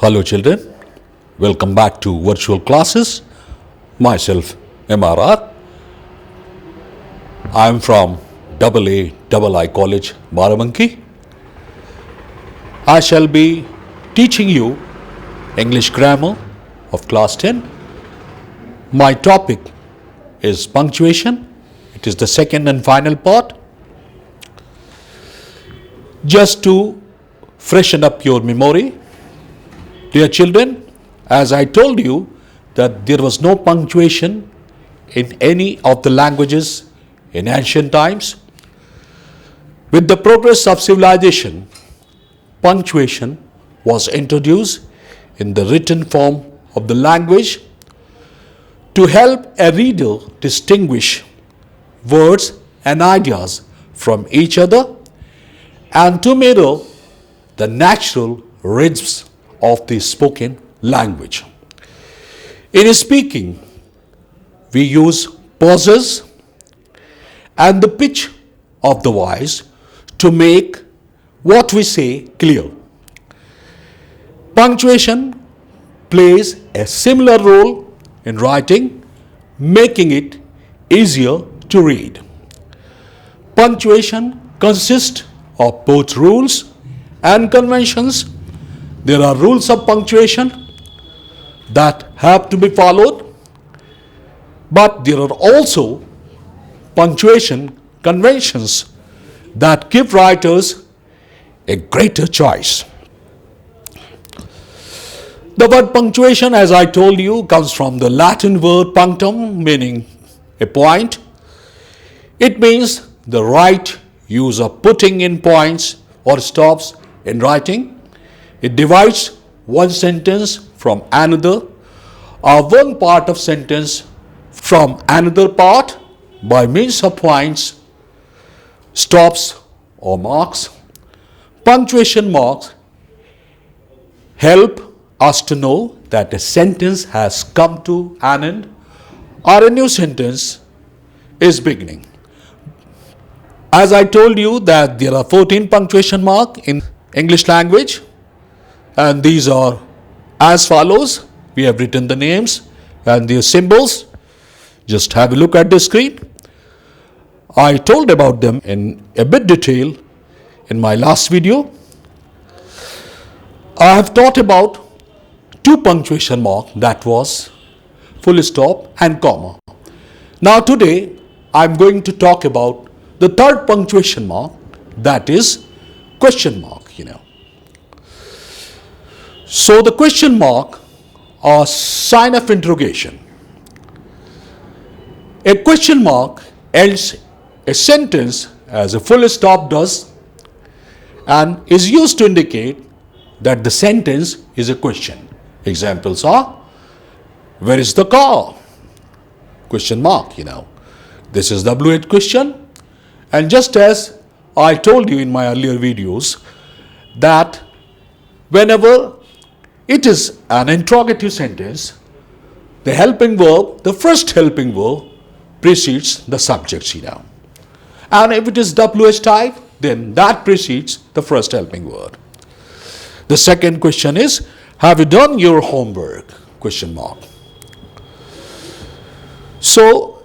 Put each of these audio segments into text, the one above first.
Hello children, welcome back to virtual classes. Myself MRR. I am from AA College, Barabanki. I shall be teaching you English grammar of class 10. My topic is punctuation. It is the second and final part. Just to freshen up your memory, dear children, as I told you that there was no punctuation in any of the languages in ancient times. With the progress of civilization, punctuation was introduced in the written form of the language to help a reader distinguish words and ideas from each other and to mirror the natural rhythms of the spoken language. In speaking, we use pauses and the pitch of the voice to make what we say clear. Punctuation plays a similar role in writing, making it easier to read. Punctuation consists of both rules and conventions. There are rules of punctuation that have to be followed, but there are also punctuation conventions that give writers a greater choice. The word punctuation, as I told you, comes from the Latin word punctum, meaning a point. It means the right use of putting in points or stops in writing. It divides one sentence from another or one part of sentence from another part by means of points, stops or marks. Punctuation marks help us to know that a sentence has come to an end or a new sentence is beginning. As I told you that there are 14 punctuation marks in English language, and these are as follows. We have written the names and their symbols. Just have a look at the screen. I told about them in a bit detail in my last video. I have taught about two punctuation marks, that was full stop and comma. Now today I am going to talk about the third punctuation mark, that is question mark. So the question mark or sign of interrogation. A question mark ends a sentence as a full stop does and is used to indicate that the sentence is a question. Examples are, where is the car? Question mark, This is WH question. And just as I told you in my earlier videos that whenever it is an interrogative sentence, the helping verb, the first helping verb precedes the subject, And if it is WH type, then that precedes the first helping word. The second question is, have you done your homework? Question mark. So,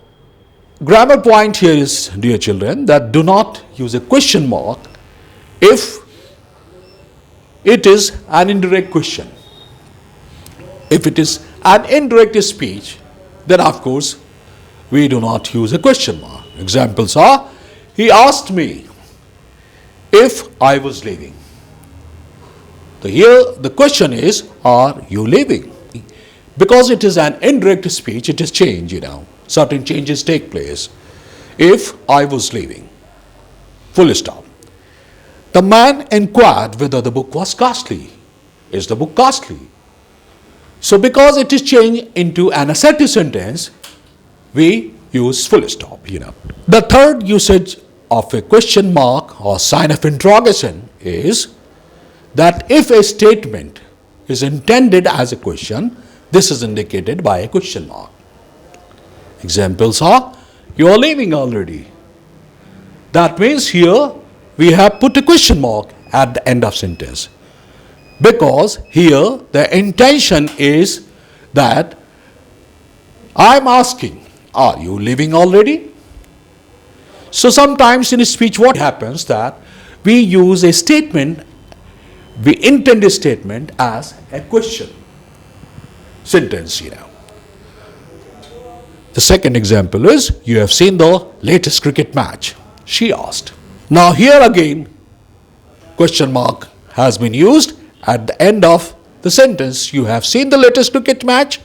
grammar point here is, dear children, that do not use a question mark if it is an indirect question. If it is an indirect speech, then of course we do not use a question mark. Examples are, he asked me if I was leaving. So here the question is, are you leaving? Because it is an indirect speech, it is change, certain changes take place. If I was leaving, full stop. The man inquired whether the book was costly. Is the book costly? So because it is changed into an assertive sentence, we use full stop, The third usage of a question mark or sign of interrogation is that if a statement is intended as a question, this is indicated by a question mark. Examples are, you are leaving already. That means here we have put a question mark at the end of sentence. Because here the intention is that I'm asking, are you living already? So sometimes in speech what happens that we use a statement, we intend a statement as a question sentence, The second example is, you have seen the latest cricket match? She asked. Now here again, question mark has been used at the end of the sentence. You have seen the latest cricket match?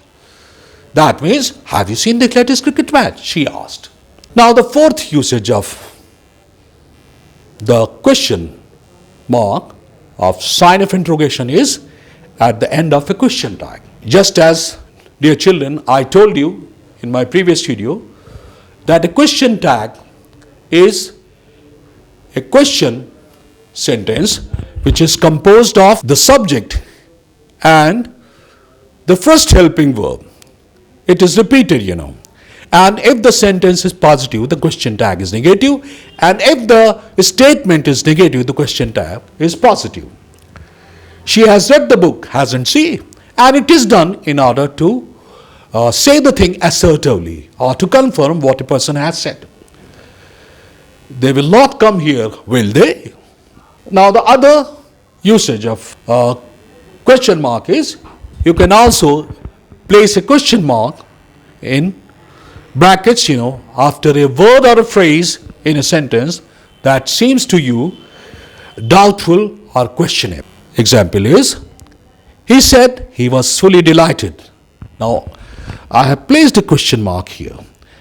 That means, have you seen the latest cricket match? She asked. Now the fourth usage of the question mark of sign of interrogation is at the end of a question tag. Just as, dear children, I told you in my previous video that a question tag is a question sentence which is composed of the subject and the first helping verb. It is repeated, And if the sentence is positive, the question tag is negative. And if the statement is negative, the question tag is positive. She has read the book, hasn't she? And it is done in order to say the thing assertively or to confirm what a person has said. They will not come here, will they? Now the other usage of question mark is, you can also place a question mark in brackets, after a word or a phrase in a sentence that seems to you doubtful or questionable. Example is, he said he was fully delighted. Now, I have placed a question mark here.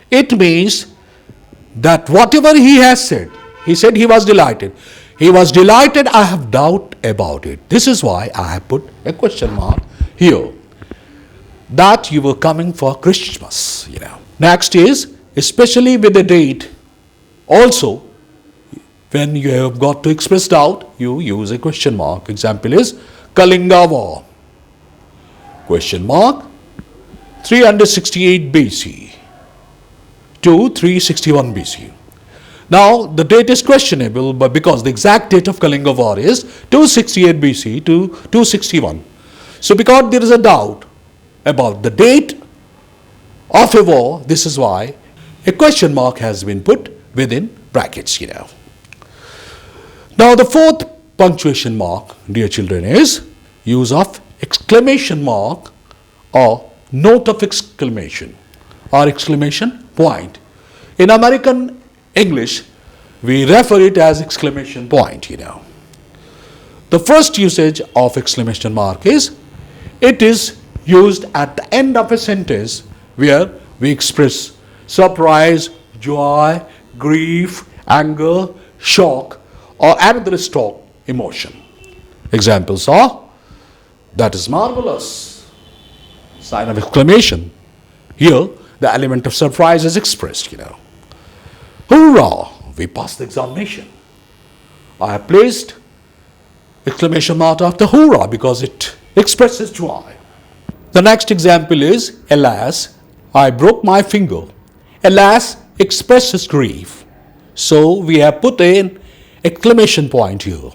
It means that whatever he has said, he said he was delighted. He was delighted, I have doubt about it. This is why I have put a question mark here. That you were coming for Christmas, Next is, especially with the date, also, when you have got to express doubt, you use a question mark. Example is, Kalinga War. Question mark, 368 BC to 361 BC. Now, the date is questionable, but because the exact date of Kalinga War is 268 BC to 261. So, because there is a doubt about the date of a war, this is why a question mark has been put within brackets, Now, the fourth punctuation mark, dear children, is use of exclamation mark or note of exclamation or exclamation point. In American English, we refer it as exclamation point, The first usage of exclamation mark is, it is used at the end of a sentence where we express surprise, joy, grief, anger, shock, or another strong emotion. Examples are, that is marvelous, sign of exclamation. Here, the element of surprise is expressed, Hoorah, we passed the examination. I have placed exclamation mark after hoorah because it expresses joy. The next example is, alas, I broke my finger. Alas expresses grief. So we have put an exclamation point here.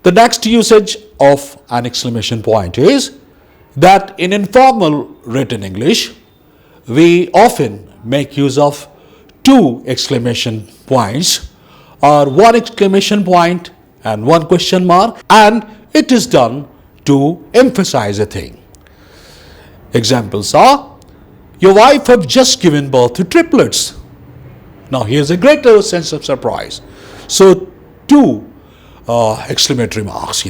The next usage of an exclamation point is that in informal written English, we often make use of two exclamation points or one exclamation point and one question mark, and it is done to emphasize a thing. Examples are, your wife have just given birth to triplets. Now here's a greater sense of surprise. So two exclamatory marks,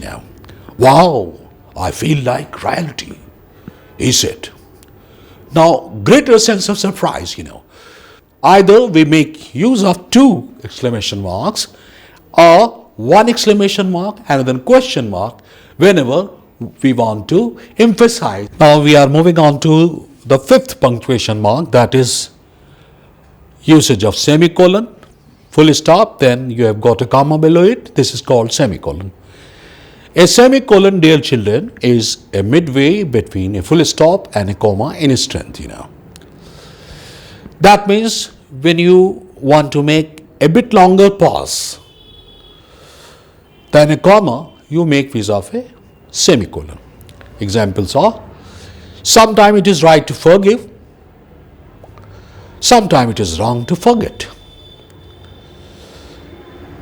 Wow, I feel like royalty, he said. Now greater sense of surprise, Either we make use of two exclamation marks or one exclamation mark and then question mark whenever we want to emphasize. Now we are moving on to the fifth punctuation mark, that is usage of semicolon, full stop, then you have got a comma below it. This is called semicolon. A semicolon, dear children, is a midway between a full stop and a comma in strength, That means when you want to make a bit longer pause than a comma, you make use of a semicolon. Examples are, sometimes it is right to forgive, sometimes it is wrong to forget.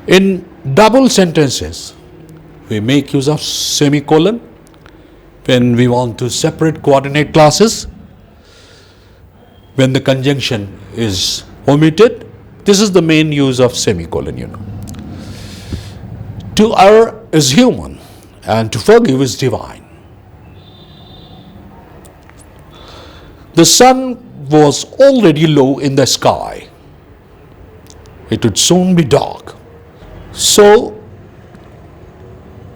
In double sentences, we make use of semicolon when we want to separate coordinate classes, when the conjunction is omitted. This is the main use of semicolon. To err is human, and to forgive is divine. The sun was already low in the sky. It would soon be dark. So,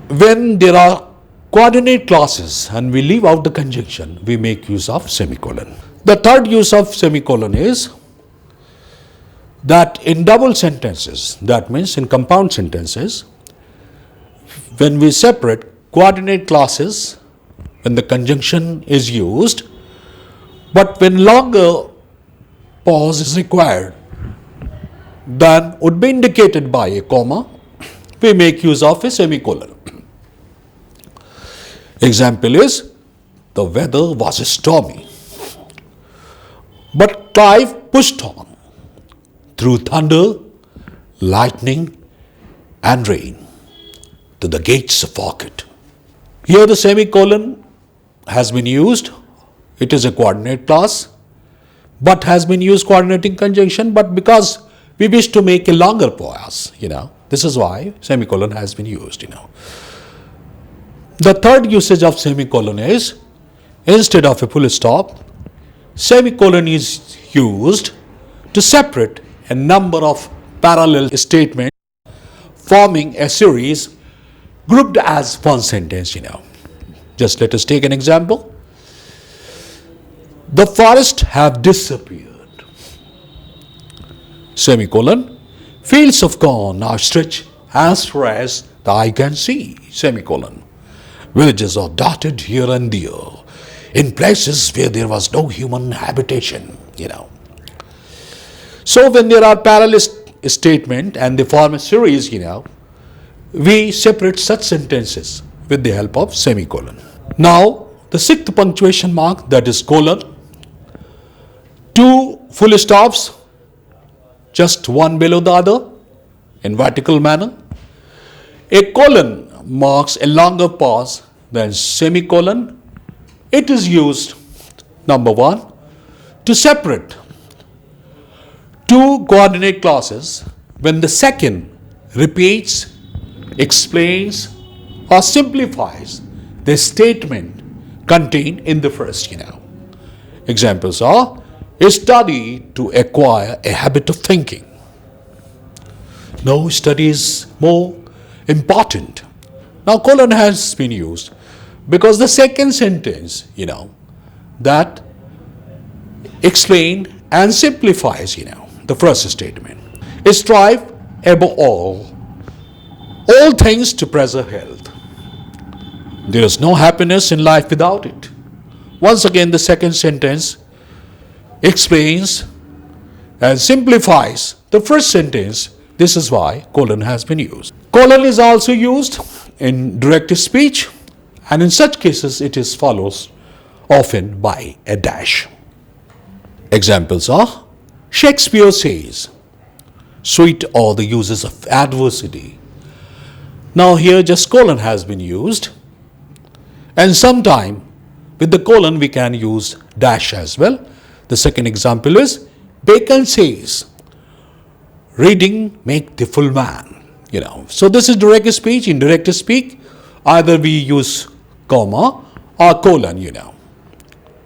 when there are coordinate classes and we leave out the conjunction, we make use of semicolon. The third use of semicolon is that in double sentences, that means in compound sentences, when we separate coordinate classes, when the conjunction is used, but when longer pause is required than would be indicated by a comma, we make use of a semicolon. Example is, the weather was stormy, but Clive pushed on through thunder, lightning and rain to the gates of Orchid. Here the semicolon has been used. It is a coordinate class, but has been used coordinating conjunction, but because we wish to make a longer pause, this is why semicolon has been used, The third usage of semicolon is, instead of a full stop, semicolon is used to separate a number of parallel statements forming a series grouped as one sentence, Just let us take an example. The forests have disappeared. Semicolon. Fields of corn now stretch as far as the eye can see. Semicolon. Villages are dotted here and there in places where there was no human habitation, So when there are parallel statements and they form a series, we separate such sentences with the help of semicolon. Now, the sixth punctuation mark, that is colon. Two full stops, just one below the other in vertical manner. A colon marks a longer pause than semicolon. It is used, number one, to separate two coordinate clauses when the second repeats, explains or simplifies the statement contained in the first, Examples are, study to acquire a habit of thinking. No, study is more important. Now, colon has been used because the second sentence, that explain and simplifies, the first statement. Strive above all things to preserve health. There is no happiness in life without it. Once again, the second sentence explains and simplifies the first sentence. This is why colon has been used. Colon is also used in direct speech, and in such cases it is followed often by a dash. Examples are, Shakespeare says, sweet are the uses of adversity. Now here just colon has been used, and sometime with the colon we can use dash as well. The second example is, Bacon says, reading make the full man. So this is direct speech. In direct speech, either we use comma or colon,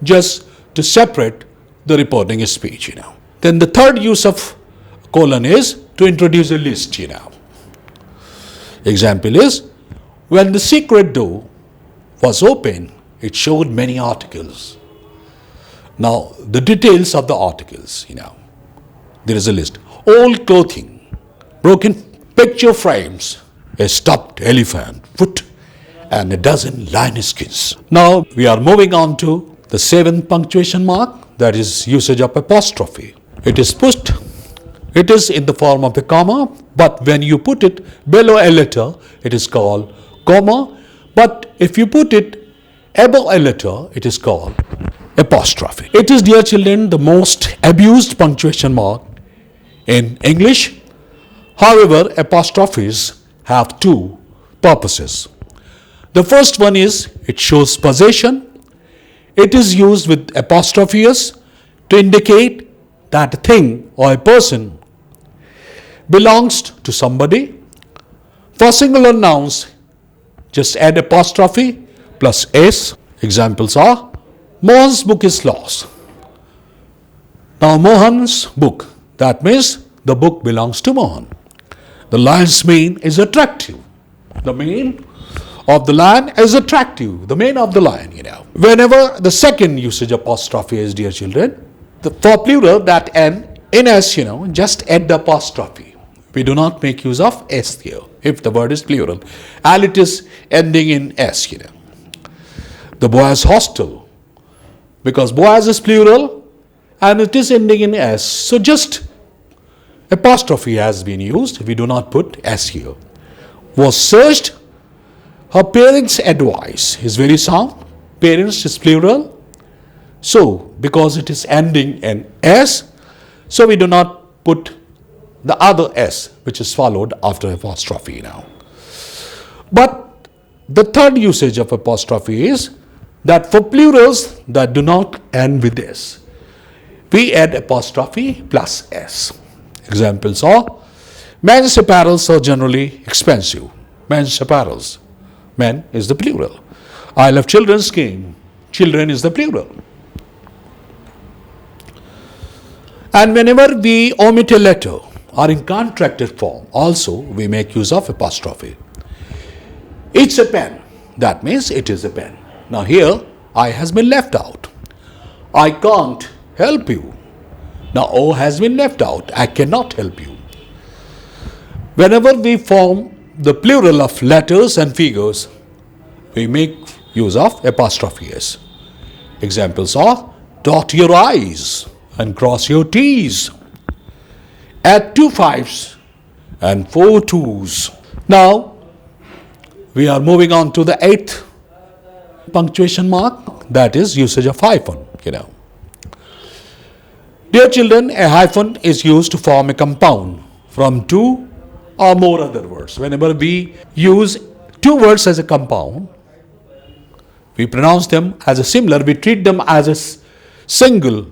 just to separate the reporting speech, Then the third use of colon is to introduce a list, Example is, when the secret door was open, it showed many articles. Now, the details of the articles, there is a list. Old clothing, broken picture frames, a stuffed elephant foot, and a dozen lion skins. Now, we are moving on to the seventh punctuation mark, that is usage of apostrophe. It is in the form of a comma, but when you put it below a letter, it is called comma, but if you put it above a letter, it is called apostrophe. It is, dear children, the most abused punctuation mark in English. However, apostrophes have two purposes. The first one is it shows possession. It is used with apostrophes to indicate that a thing or a person belongs to somebody. For singular nouns, just add apostrophe plus s. Examples are Mohan's book is lost. Now Mohan's book, that means the book belongs to Mohan. The lion's mane is attractive. The mane of the lion is attractive. The mane of the lion, Whenever the second usage apostrophe is, dear children, for plural that end in s, just add the apostrophe. We do not make use of s here if the word is plural and it is ending in s, The boys' hostel, because boys is plural and it is ending in s, so just apostrophe has been used. We do not put s here. Was searched. Her parents' advice is very sound. Parents is plural. So, because it is ending in s, so we do not put the other s which is followed after apostrophe now. But the third usage of apostrophe is that for plurals that do not end with s, we add apostrophe plus s. Examples are men's apparels are generally expensive. Men's apparels. Men is the plural. I love children's game. Children is the plural. And whenever we omit a letter or in contracted form, also we make use of apostrophe. It's a pen. That means it is a pen. Now here, I has been left out. I can't help you. Now O has been left out. I cannot help you. Whenever we form the plural of letters and figures, we make use of apostrophe s. Examples are dot your i's and cross your t's. Add 2 5s and 4 2s. Now we are moving on to the 8th punctuation mark, that is usage of hyphen. Dear children, a hyphen is used to form a compound from 2 or more other words. Whenever we use 2 words as a compound, we pronounce them as a similar, we treat them as a single,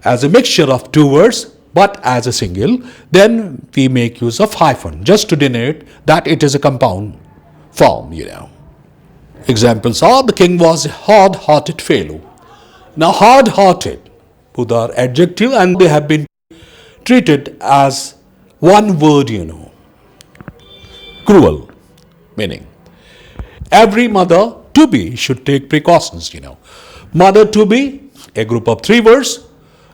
as a mixture of 2 words, but as a single, then we make use of hyphen, just to denote that it is a compound form, Examples are, the king was a hard-hearted fellow. Now hard-hearted, both are adjective and they have been treated as one word, Cruel, meaning every mother to be should take precautions, Mother to be, a group of 3 words.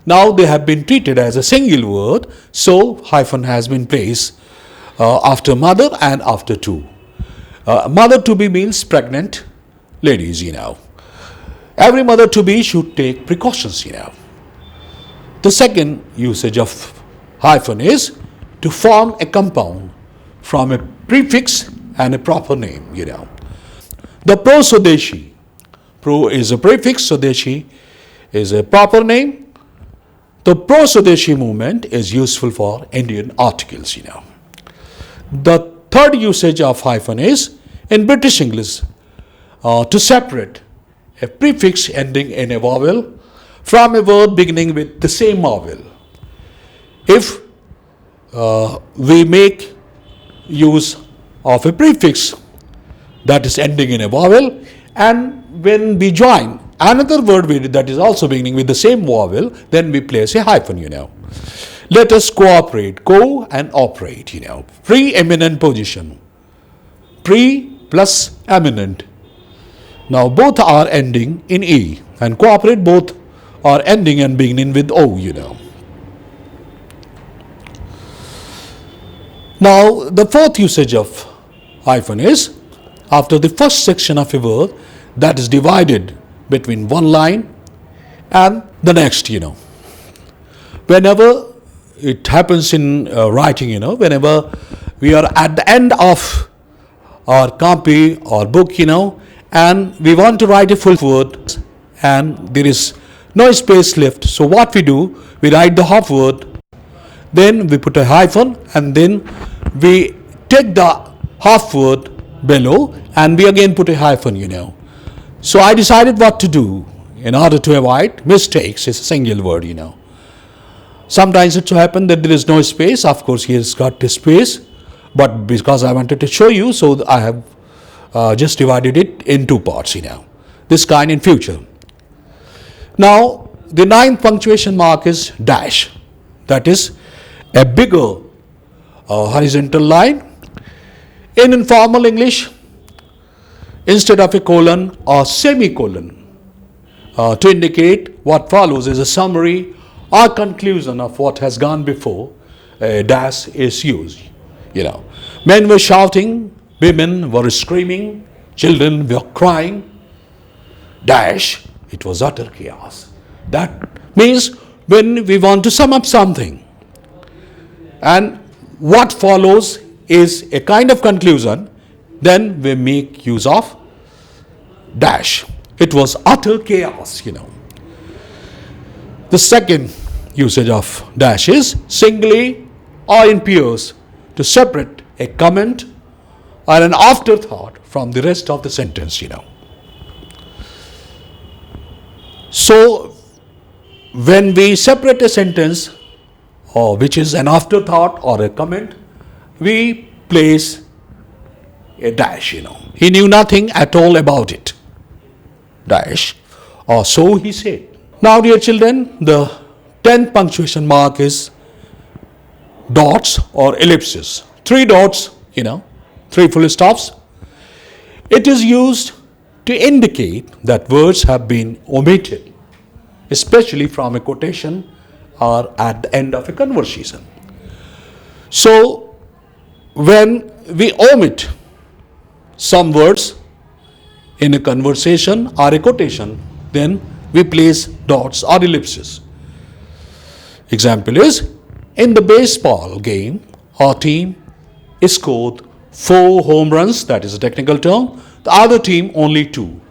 Now they have been treated as a single word, so hyphen has been placed after mother and after to. Mother to be means pregnant ladies, Every mother to be should take precautions, The second usage of hyphen is to form a compound from a prefix and a proper name, The pro-Swadeshi. Pro is a prefix, Swadeshi is a proper name. The pro-Swadeshi movement is useful for Indian articles, The third usage of hyphen is in British English to separate a prefix ending in a vowel from a word beginning with the same vowel. If we make use of a prefix that is ending in a vowel, and when we join another word with it that is also beginning with the same vowel, then we place a hyphen, Let us cooperate, co and operate, Preeminent position. Pre plus eminent. Now both are ending in E, and cooperate both are ending and beginning with O, Now the fourth usage of hyphen is after the first section of a word that is divided between one line and the next, Whenever it happens in writing, whenever we are at the end of or copy or book, and we want to write a full word and there is no space left. So what we do, we write the half word, then we put a hyphen, and then we take the half word below and we again put a hyphen. So I decided what to do in order to avoid mistakes. It's a single word. Sometimes it so happens that there is no space. Of course, he has got the space, but because I wanted to show you, so I have just divided it in two parts. This kind in future. Now, the ninth punctuation mark is dash. That is a bigger horizontal line. In informal English, instead of a colon or semicolon, to indicate what follows is a summary or conclusion of what has gone before, a dash is used. Men were shouting, women were screaming, children were crying. Dash, it was utter chaos. That means when we want to sum up something, and what follows is a kind of conclusion, then we make use of dash. It was utter chaos. The second usage of dash is singly or in pairs to separate a comment or an afterthought from the rest of the sentence. So when we separate a sentence, or which is an afterthought or a comment, we place a dash. He knew nothing at all about it. Dash, or so he said. Now, dear children, the 10th punctuation mark is dots or ellipses. 3 dots, 3 full stops. It is used to indicate that words have been omitted, especially from a quotation or at the end of a conversation. So, when we omit some words in a conversation or a quotation, then we place dots or ellipses. Example is, in the baseball game, our team scored 4 home runs, that is a technical term, the other team only 2.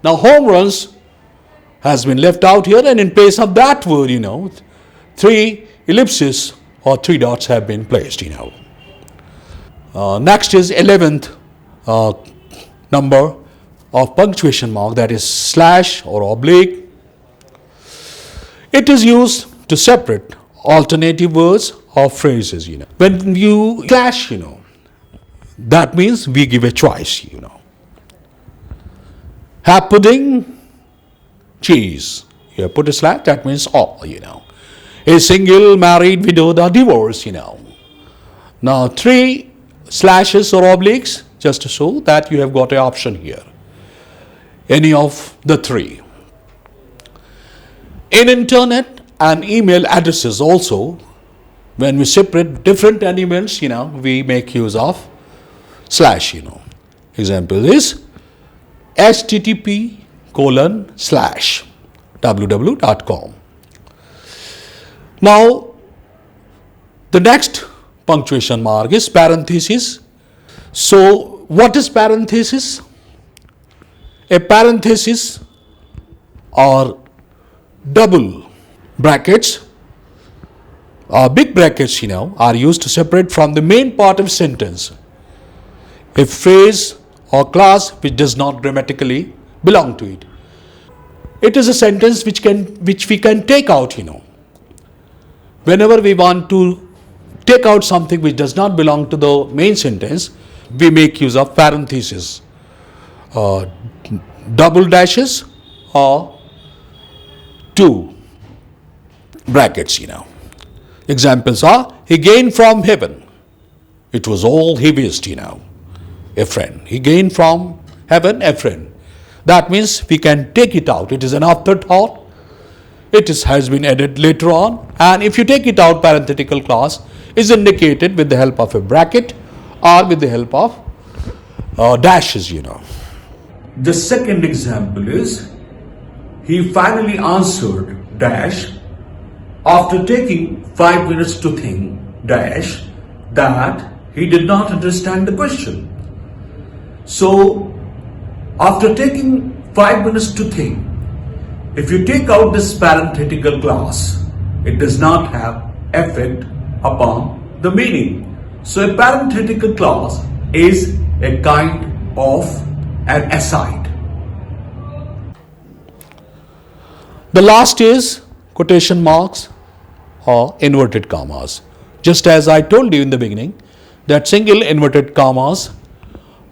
Now home runs has been left out here, and in place of that word, 3 ellipses or 3 dots have been placed. Next is 11th number of punctuation mark, that is slash or oblique. It is used to separate alternative words or phrases. When you slash, that means we give a choice. Have pudding, cheese. You put a slash, that means all. A single, married, widowed, or divorced. Now 3 slashes or obliques, just to show that you have got an option here. Any of the 3. In internet and email addresses also, when we separate different elements, we make use of slash. Example is http://www.com. Now, the next punctuation mark is parenthesis. So, what is parenthesis? A parenthesis or double brackets or big brackets, are used to separate from the main part of sentence a phrase or clause which does not grammatically belong to it. It is a sentence which we can take out. Whenever we want to take out something which does not belong to the main sentence, we make use of parenthesis, double dashes or 2 brackets. Examples are, he gained from heaven. It was all he wished, a friend. He gained from heaven a friend. That means we can take it out. It is an afterthought. Has been added later on. And if you take it out, parenthetical clause is indicated with the help of a bracket or with the help of dashes. The second example is, he finally answered dash after taking 5 minutes to think dash that he did not understand the question. So, after taking 5 minutes to think, if you take out this parenthetical clause, it does not have effect upon the meaning. So, a parenthetical clause is a kind of an aside. The last is quotation marks or inverted commas. Just as I told you in the beginning that single inverted commas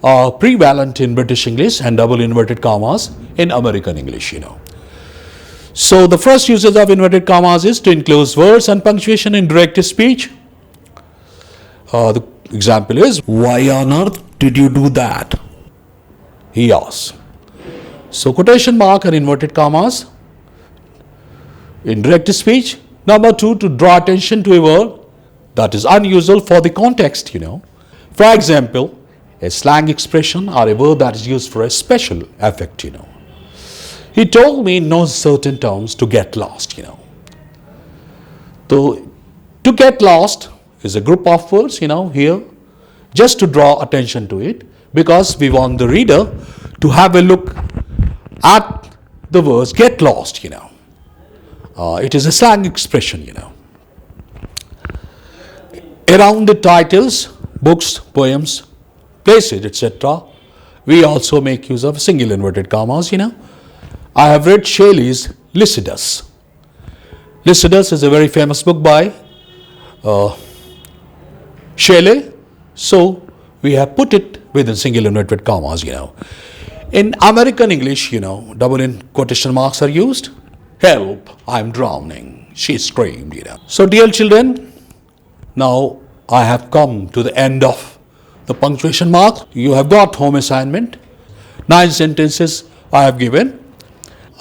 are prevalent in British English and double inverted commas in American English, So the first usage of inverted commas is to enclose words and punctuation in direct speech. The example is, why on earth did you do that? He asks. So quotation mark and inverted commas in direct speech. Number 2, to draw attention to a word that is unusual for the context, For example, a slang expression or a word that is used for a special effect, He told me in no certain terms to get lost, So, to get lost is a group of words, here, just to draw attention to it, because we want the reader to have a look at the words get lost, It is a slang expression, Around the titles, books, poems, places, etc., we also make use of single inverted commas, I have read Shelley's Lycidas. Lycidas is a very famous book by Shelley, so we have put it within single inverted commas, In American English, double in quotation marks are used. Help, I'm drowning, she screamed, So dear children, now I have come to the end of the punctuation marks. You have got home assignment. 9 sentences I have given.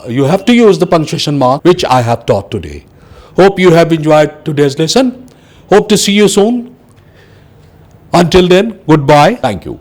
You have to use the punctuation mark which I have taught today. Hope you have enjoyed today's lesson. Hope to see you soon. Until then, goodbye. Thank you.